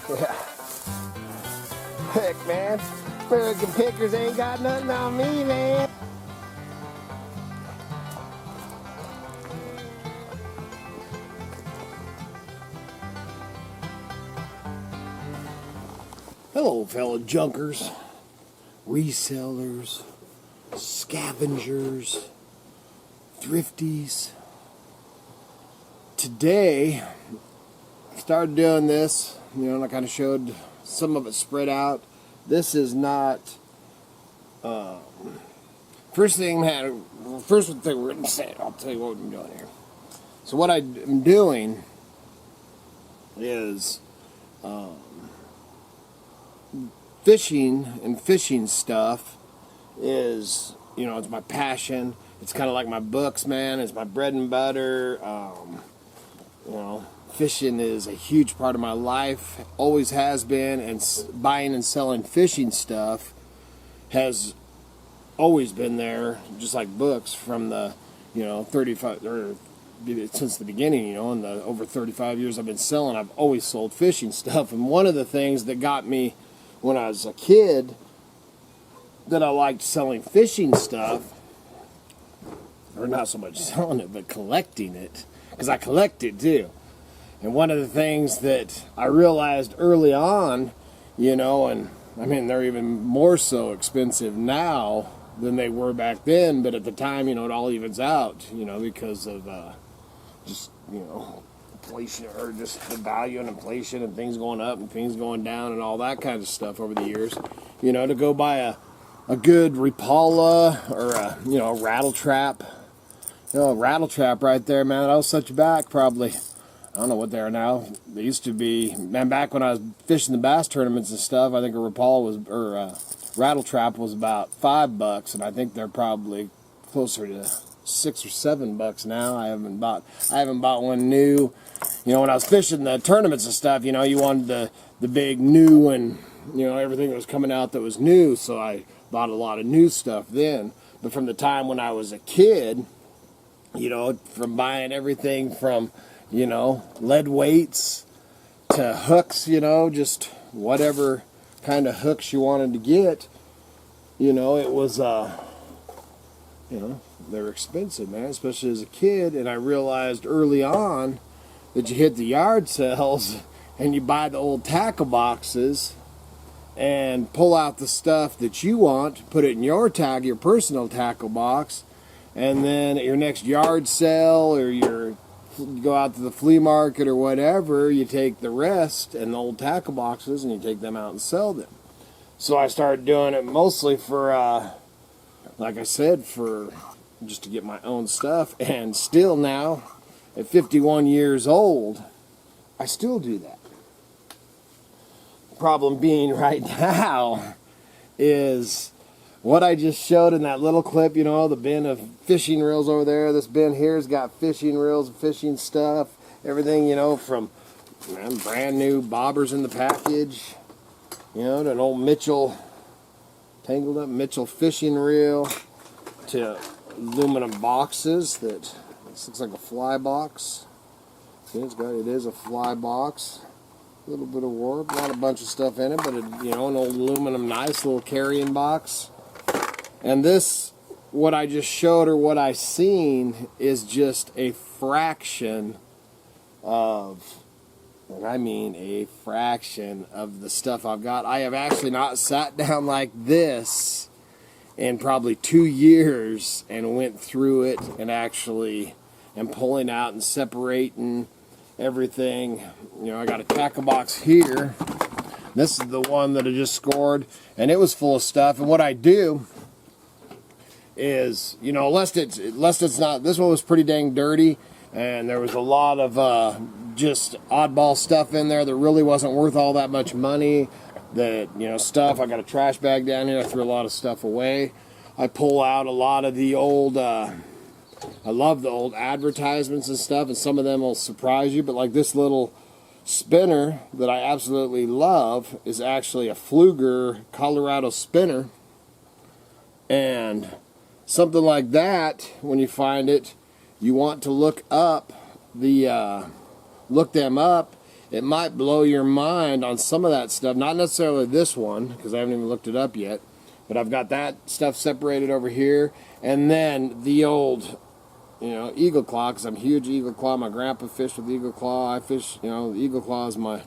Yeah. Heck, man. American pickers ain't got nothing on me, man. Hello, fellow junkers, resellers, scavengers, thrifties. Today, I started doing this, and I kind of showed some of it spread out. This is not, first thing we're going to say, I'll tell you what I'm doing here. So what I'm doing is, fishing and fishing stuff is, it's my passion. It's kind of like my books, man. It's my bread and butter. Fishing is a huge part of my life. Always has been, and buying and selling fishing stuff has always been there, just like books from the, 35, or since the beginning, in the over 35 years I've been selling, I've always sold fishing stuff. And one of the things that got me when I was a kid that I liked selling fishing stuff, or not so much selling it, but collecting it, because I collect it too. And one of the things that I realized early on, and I mean, they're even more so expensive now than they were back then, but at the time, it all evens out, because of just, inflation, or just the value and inflation and things going up and things going down and all that kind of stuff over the years. To go buy a good Rapala or a rattle trap. A rattle trap right there, man, that'll set you back probably. I don't know what they are now. They used to be, man, back when I was fishing the bass tournaments and stuff, I think a Rapala was, or a rattle trap was about $5, and I think they're probably closer to $6 or $7 now. I haven't bought one new. When I was fishing the tournaments and stuff, you wanted the big new and, everything that was coming out that was new, so I bought a lot of new stuff then. But from the time when I was a kid, from buying everything from, lead weights to hooks, just whatever kind of hooks you wanted to get, it was, they're expensive, man, especially as a kid. And I realized early on that you hit the yard sales and you buy the old tackle boxes and pull out the stuff that you want, put it in your personal tackle box, and then at your next yard sale or you go out to the flea market or whatever, you take the rest and the old tackle boxes and you take them out and sell them. So I started doing it mostly for, like I said, for just to get my own stuff. And still now, at 51 years old, I still do that. Problem being right now is what I just showed in that little clip, the bin of fishing reels over there. This bin here's got fishing reels and fishing stuff. Everything, from brand new bobbers in the package, to an old Mitchell, tangled up Mitchell fishing reel, to aluminum boxes that, this looks like a fly box. See, it is a fly box. A little bit of warp, not a bunch of stuff in it, but an old aluminum, nice little carrying box. And this, what I just showed or what I seen, is just a fraction of, and I mean a fraction of the stuff I've got. I have actually not sat down like this in probably 2 years and went through it and actually am pulling out and separating everything. I got a tackle box here. This is the one that I just scored, and it was full of stuff. And what I do is, lest it's not, this one was pretty dang dirty, and there was a lot of just oddball stuff in there that really wasn't worth all that much money. That, stuff, I got a trash bag down here, I threw a lot of stuff away. I pull out a lot of the old, I love the old advertisements and stuff, and some of them will surprise you, but like this little spinner that I absolutely love is actually a Fluger Colorado spinner. And something like that, when you find it, you want to look them up it might blow your mind on some of that stuff. Not necessarily this one, because I haven't even looked it up yet. But I've got that stuff separated over here. And then the old, eagle claw, because I'm a huge eagle claw. My grandpa fished with eagle claw. I fish, the eagle claw is my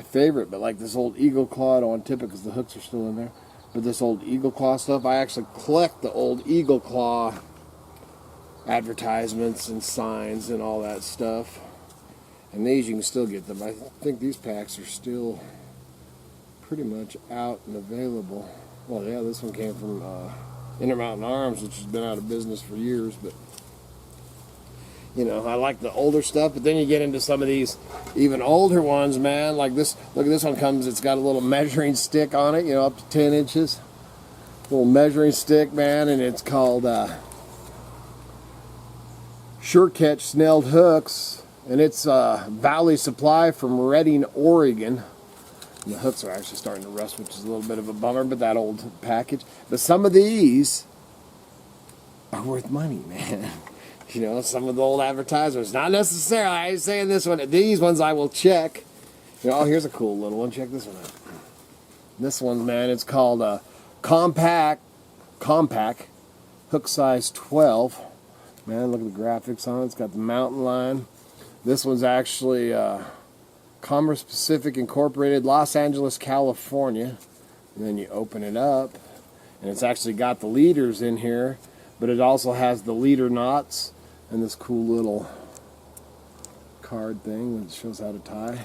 favorite. But like this old eagle claw, I don't want to tip it because the hooks are still in there. But this old eagle claw stuff, I actually collect the old eagle claw advertisements and signs and all that stuff. And these, you can still get them. I think these packs are still pretty much out and available. Well, yeah, this one came from Intermountain Arms, which has been out of business for years. But, I like the older stuff. But then you get into some of these even older ones, man. Like this, look at this one comes, it's got a little measuring stick on it, up to 10 inches. Little measuring stick, man, and it's called Sure Catch Snelled Hooks. And it's Valley Supply from Redding, Oregon. And the hooks are actually starting to rust, which is a little bit of a bummer, but that old package. But some of these are worth money, man. Some of the old advertisements. Not necessarily, I ain't saying this one. These ones I will check. Oh, here's a cool little one. Check this one out. This one, man, it's called Compact Hook Size 12. Man, look at the graphics on it. It's got the mountain line. This one's actually Commerce Pacific Incorporated, Los Angeles, California. And then you open it up, and it's actually got the leaders in here, but it also has the leader knots and this cool little card thing that shows how to tie.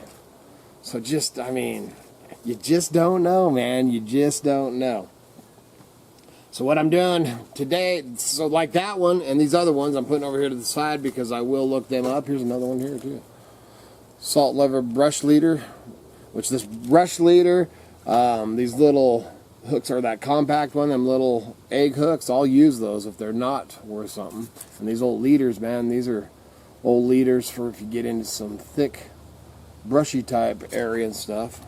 So you just don't know, man. You just don't know. So what I'm doing today, so like that one and these other ones, I'm putting over here to the side because I will look them up. Here's another one here too. Salt leather brush leader, which this brush leader, these little hooks are that compact one, them little egg hooks. I'll use those if they're not worth something. And these old leaders, man, these are old leaders for if you get into some thick, brushy type area and stuff.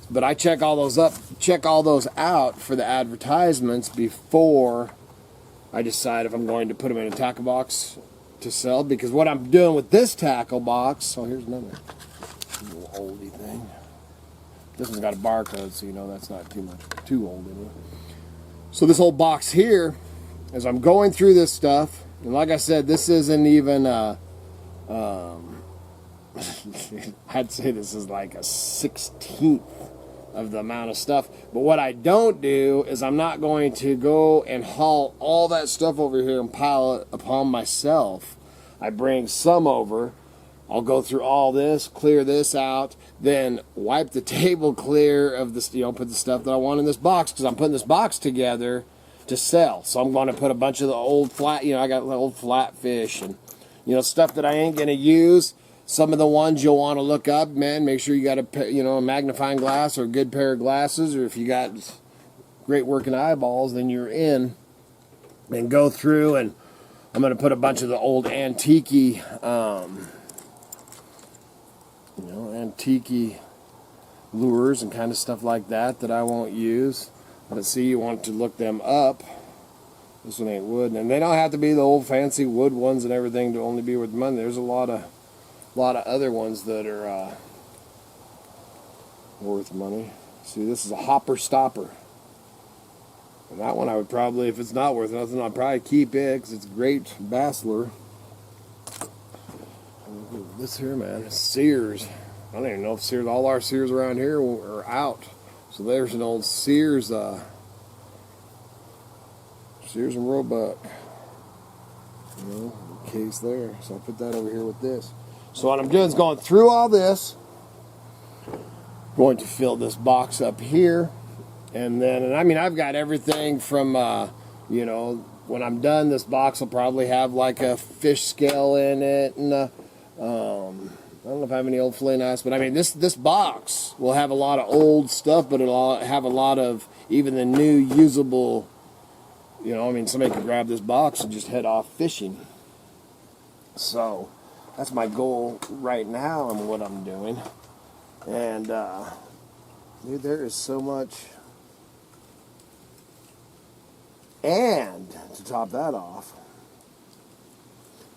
But I check all those out for the advertisements before I decide if I'm going to put them in a tackle box to sell. Because what I'm doing with this tackle box, here's another little oldie thing. This one's got a barcode, so that's not too old anyway. So this whole box here, as I'm going through this stuff, and like I said, this isn't even I'd say this is like a 16th of the amount of stuff. But what I don't do is I'm not going to go and haul all that stuff over here and pile it upon myself. I bring some over. I'll go through all this, clear this out, then wipe the table clear of this, put the stuff that I want in this box, because I'm putting this box together to sell. So I'm going to put a bunch of the old flat, I got old flatfish and, stuff that I ain't going to use. Some of the ones you'll want to look up, man, make sure you got a magnifying glass or a good pair of glasses, or if you got great working eyeballs, then you're in. And go through, and I'm going to put a bunch of the old antique, antique lures and kind of stuff like that I won't use. But see, you want to look them up. This one ain't wood, and they don't have to be the old fancy wood ones and everything to only be worth money. There's a lot of other ones that are worth money. See, this is a hopper stopper. And that one I would probably, if it's not worth nothing, I'd probably keep it because it's a great bass lure. This here, man, Sears. I don't even know if Sears, all our Sears around here are out. So there's an old Sears, Sears and Roebuck. Case there. So I'll put that over here with this. So what I'm doing is going through all this, going to fill this box up here, and then, I've got everything from, when I'm done, this box will probably have like a fish scale in it, and I don't know if I have any old fillet knives, but this box will have a lot of old stuff, but it'll have a lot of even the new usable, somebody could grab this box and just head off fishing. So that's my goal right now and what I'm doing. And, dude, there is so much. And to top that off,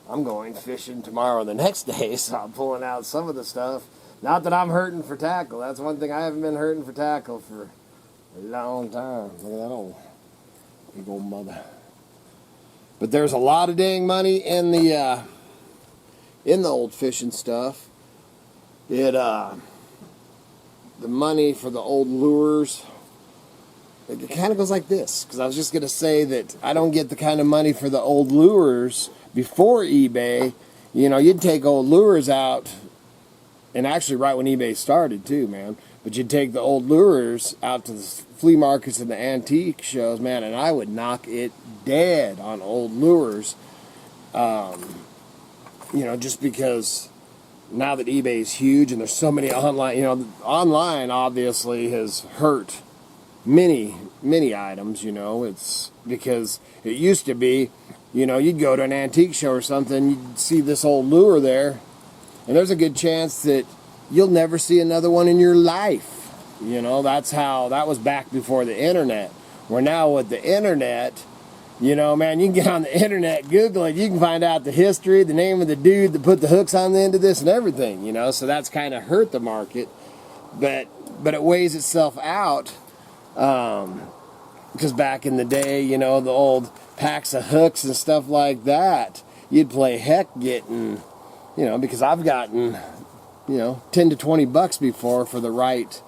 I'm going fishing tomorrow and the next day, so I'm pulling out some of the stuff Not that I'm hurting for tackle. That's one thing I haven't been hurting for tackle for a long time. Look at that old big old mother. But there's a lot of dang money in the old fishing stuff. The money for the old lures, it kind of goes like this. Because I was just going to say that I don't get the kind of money for the old lures before eBay. You know, you'd take old lures out, and actually right when eBay started too, man. But you'd take the old lures out to the flea markets and the antique shows, man, and I would knock it dead on old lures. You know, just because now that eBay is huge and there's so many online, you know, online obviously has hurt many items, you know. It's because it used to be, you know, you'd go to an antique show or something, you'd see this old lure there, and there's a good chance that you'll never see another one in your life. You know, that was back before the internet. Where now with the internet, you know, man, you can get on the internet, Google it, you can find out the history, the name of the dude that put the hooks on the end of this and everything, you know. So that's kind of hurt the market, but it weighs itself out, because back in the day, you know, the old packs of hooks and stuff like that, you'd play heck getting, you know, because I've gotten, you know, 10 to 20 bucks before for the right,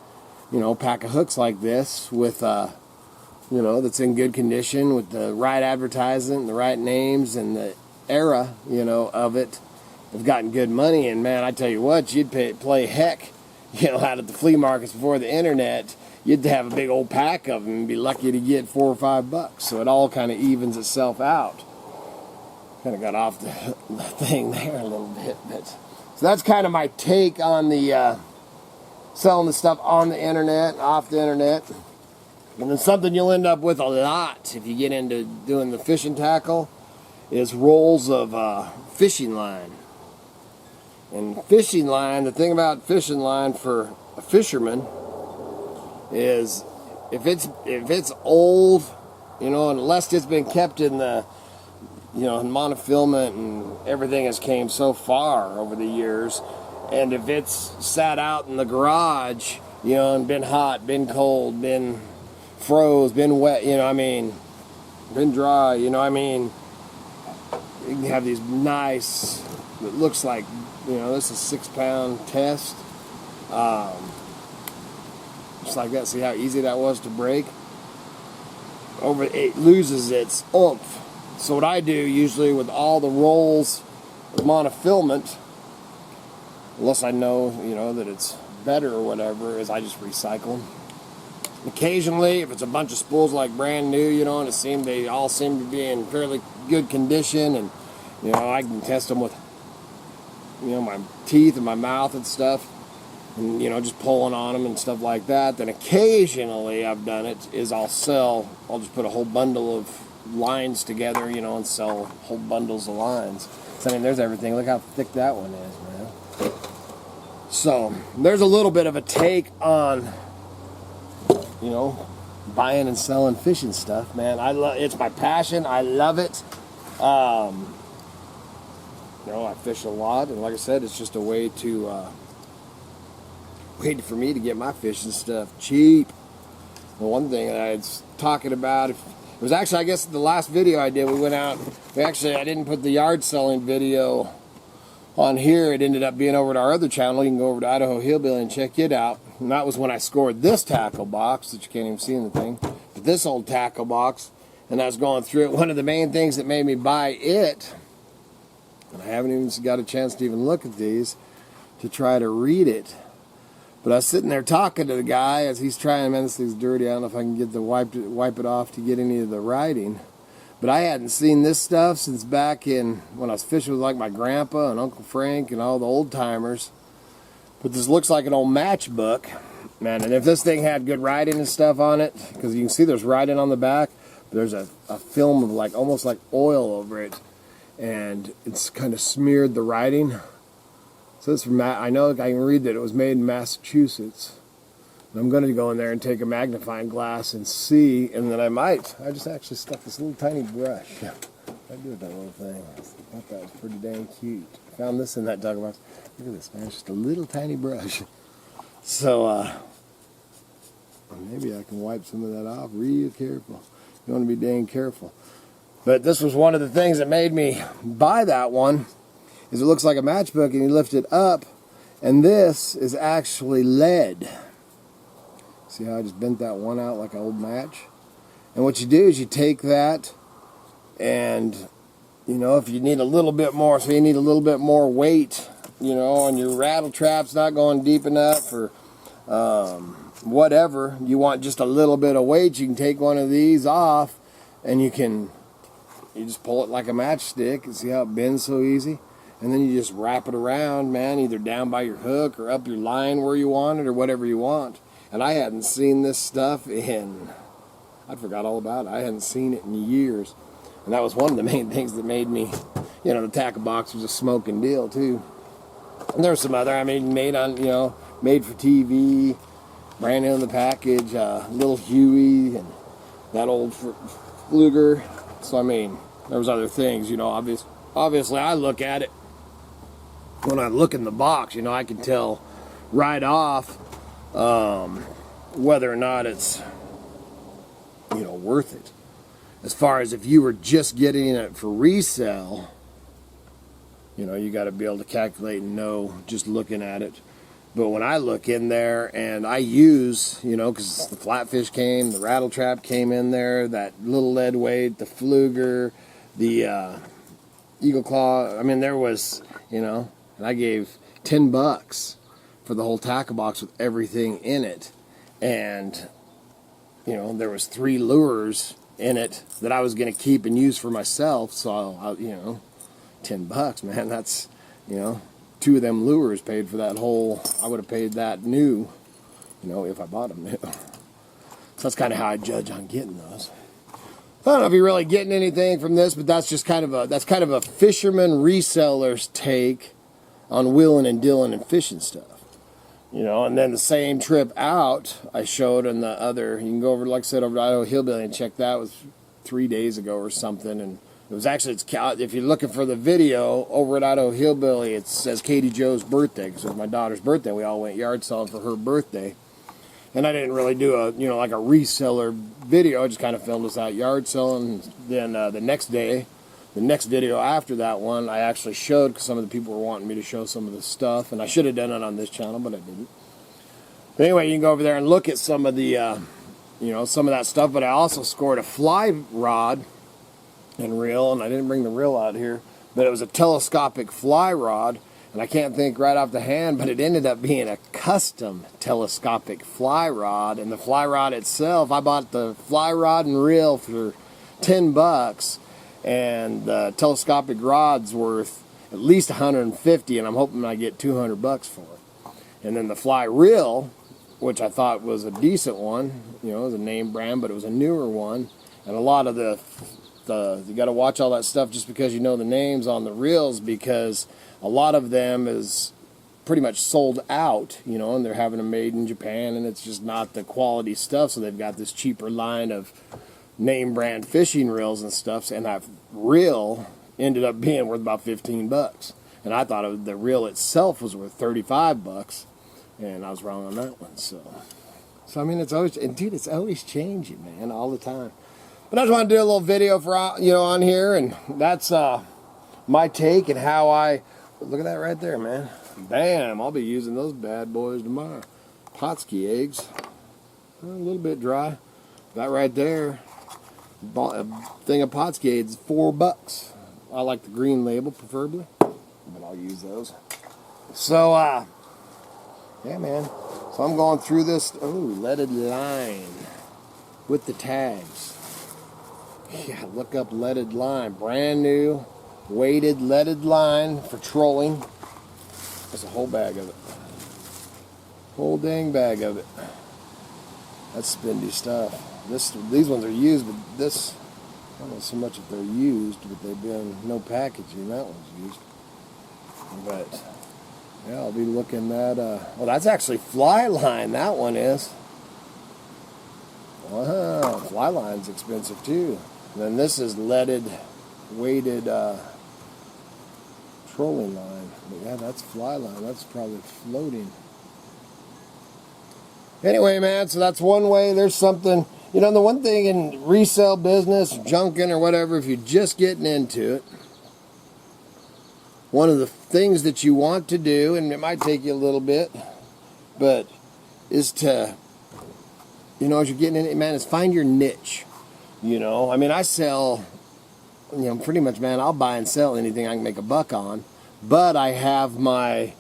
you know, pack of hooks like this with, you know, that's in good condition with the right advertising, the right names, and the era, you know, of it. Have gotten good money, and man, I tell you what, you'd play heck, you know, out at the flea markets before the internet. You'd have a big old pack of them and be lucky to get $4 or $5. So it all kind of evens itself out. Kind of got off the thing there a little bit, but so that's kind of my take on the selling the stuff on the internet, off the internet. And then something you'll end up with a lot if you get into doing the fishing tackle is rolls of fishing line. And fishing line, the thing about fishing line for a fisherman is if it's old, you know, unless it's been kept in the, you know, monofilament and everything has came so far over the years, and if it's sat out in the garage, you know, and been hot, been cold, been froze, been wet, you know, I mean, been dry, you know, I mean, you can have these nice, it looks like, you know, this is 6-pound test, just like that. See how easy that was to break? It loses its oomph. So what I do usually with all the rolls of monofilament, unless I know, you know, that it's better or whatever, is I just recycle them. Occasionally, if it's a bunch of spools like brand new, you know, and they all seem to be in fairly good condition, and, you know, I can test them with, you know, my teeth and my mouth and stuff, and, you know, just pulling on them and stuff like that. Then occasionally I've done it is I'll just put a whole bundle of lines together, you know, and sell whole bundles of lines. So, I mean, there's everything. Look how thick that one is, man. So there's a little bit of a take on, you know, buying and selling fishing stuff, man. It's my passion. I love it. You know, I fish a lot, and like I said, it's just a way for me to get my fishing stuff cheap. The one thing that I was talking about, it was actually, I guess, the last video I did. We went out. I didn't put the yard selling video on here. It ended up being over to our other channel. You can go over to Idaho Hillbilly and check it out. And that was when I scored this tackle box that you can't even see in the thing. But this old tackle box, and I was going through it. One of the main things that made me buy it, and I haven't even got a chance to even look at these to try to read it. But I was sitting there talking to the guy as he's trying, man, this thing's dirty. I don't know if I can get the wipe it off to get any of the writing. But I hadn't seen this stuff since back in when I was fishing with like my grandpa and Uncle Frank and all the old timers. But this looks like an old matchbook, man. And if this thing had good writing and stuff on it, because you can see there's writing on the back, but there's a film of like almost like oil over it, and it's kind of smeared the writing. So it's from, I know I can read that it was made in Massachusetts. And I'm going to go in there and take a magnifying glass and see, and then I just actually stuck this little tiny brush. I do with that little thing. I thought that was pretty dang cute. I found this in that dog box. Look at this, man. It's just a little tiny brush. So, maybe I can wipe some of that off real careful. You want to be dang careful. But this was one of the things that made me buy that one, is it looks like a matchbook and you lift it up, and this is actually lead. See how I just bent that one out like an old match? And what you do is you take that, and you know, if you need a little bit more, so you need a little bit more weight, you know, and your rattle trap's not going deep enough, or whatever, you want just a little bit of weight, you can take one of these off, and you just pull it like a matchstick, and see how it bends so easy, and then you just wrap it around, man, either down by your hook or up your line where you want it, or whatever you want. And I hadn't seen this stuff I forgot all about it. I hadn't seen it in years. And that was one of the main things that made me, you know, the tackle box was a smoking deal too. And there's some other, I mean, made on, you know, made for TV, brand new in the package, little Huey and that old Fluger. So, I mean, there was other things, you know, obviously I look at it, when I look in the box, you know, I can tell right off whether or not it's, you know, worth it. As far as if you were just getting it for resale, you know, you got to be able to calculate and know just looking at it. But when I look in there and I use, you know, because the flatfish came, the rattle trap came in there, that little lead weight, the Fluger, the eagle claw, I mean, there was, you know, and I gave $10 for the whole tackle box with everything in it. And, you know, there was 3 lures in it that I was going to keep and use for myself. So, you know, $10, man, that's, you know, 2 of them lures paid for that whole, I would have paid that new, you know, if I bought them new. So that's kind of how I judge on getting those. I don't know if you're really getting anything from this, but that's just kind of a fisherman reseller's take on wheeling and dealing and fishing stuff. You know, and then the same trip out I showed on the other, you can go over, like I said, over to Idaho Hillbilly and check that. It was 3 days ago or something, and it was actually, if you're looking for the video over at Idaho Hillbilly, it says Katie Joe's birthday, because it was my daughter's birthday. We all went yard selling for her birthday, and I didn't really do a, you know, like a reseller video. I just kind of filmed us out yard selling. Then the next day, the next video after that one, I actually showed, because some of the people were wanting me to show some of the stuff, and I should have done it on this channel, but I didn't. But anyway, you can go over there and look at some of the, you know, some of that stuff. But I also scored a fly rod and reel, and I didn't bring the reel out here, but it was a telescopic fly rod, and I can't think right off the hand, but it ended up being a custom telescopic fly rod. And the fly rod itself, I bought the fly rod and reel for $10. And the telescopic rod's worth at least $150, and I'm hoping I get $200 for it. And then the fly reel, which I thought was a decent one, you know, it was a name brand, but it was a newer one. And a lot of you got to watch all that stuff just because you know the names on the reels, because a lot of them is pretty much sold out, you know, and they're having them made in Japan, and it's just not the quality stuff. So they've got this cheaper line of name brand fishing reels and stuff, and that reel ended up being worth about $15. And I thought the reel itself was worth $35, and I was wrong on that one. So I mean, it's always, and dude, it's always changing, man, all the time. But I just want to do a little video for, you know, on here, and that's my take and how I look at that right there, man. Bam! I'll be using those bad boys tomorrow. Potski eggs, a little bit dry. That right there. Bought a thing of Potski is $4. I like the green label preferably, but I'll use those. So yeah, man. So I'm going through this. Oh, leaded line with the tags. Yeah, look up leaded line. Brand new weighted leaded line for trolling. That's a whole bag of it. Whole dang bag of it. That's spendy stuff. These ones are used, but this, I don't know so much if they're used, but they've been no packaging. That one's used. But yeah, I'll be looking at, well, that's actually fly line, that one is. Wow, fly line's expensive too. And then this is leaded weighted trolling line. But yeah, that's fly line. That's probably floating. Anyway, man, so that's one way. There's something, you know, the one thing in resale business, junking or whatever, if you're just getting into it, one of the things that you want to do, and it might take you a little bit, but is to, you know, as you're getting in it, man, is find your niche. You know, I mean, I sell, you know, pretty much, man, I'll buy and sell anything I can make a buck on, but I have my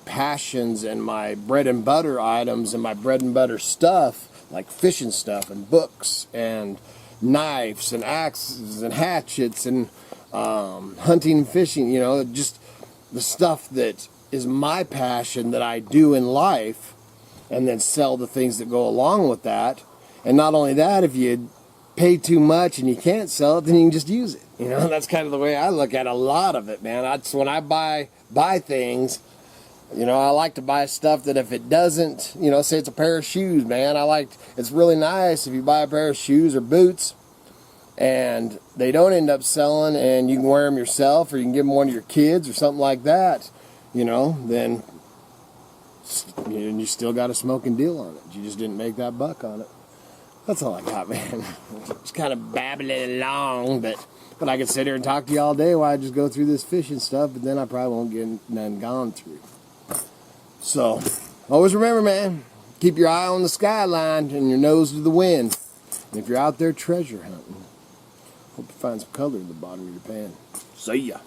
passions and my bread and butter items and my bread and butter stuff, like fishing stuff and books and knives and axes and hatchets and hunting and fishing, you know, just the stuff that is my passion that I do in life, and then sell the things that go along with that. And not only that, if you pay too much and you can't sell it, then you can just use it. You know, that's kind of the way I look at a lot of it, man. That's when I buy things. You know, I like to buy stuff that if it doesn't, you know, say it's a pair of shoes, man. It's really nice if you buy a pair of shoes or boots and they don't end up selling and you can wear them yourself or you can give them one of your kids or something like that, you know, then you still got a smoking deal on it. You just didn't make that buck on it. That's all I got, man. Just kind of babbling along, but I could sit here and talk to you all day while I just go through this fishing stuff, but then I probably won't get none gone through. So, always remember, man, keep your eye on the skyline and your nose to the wind. And if you're out there treasure hunting, hope you find some color in the bottom of your pan. See ya.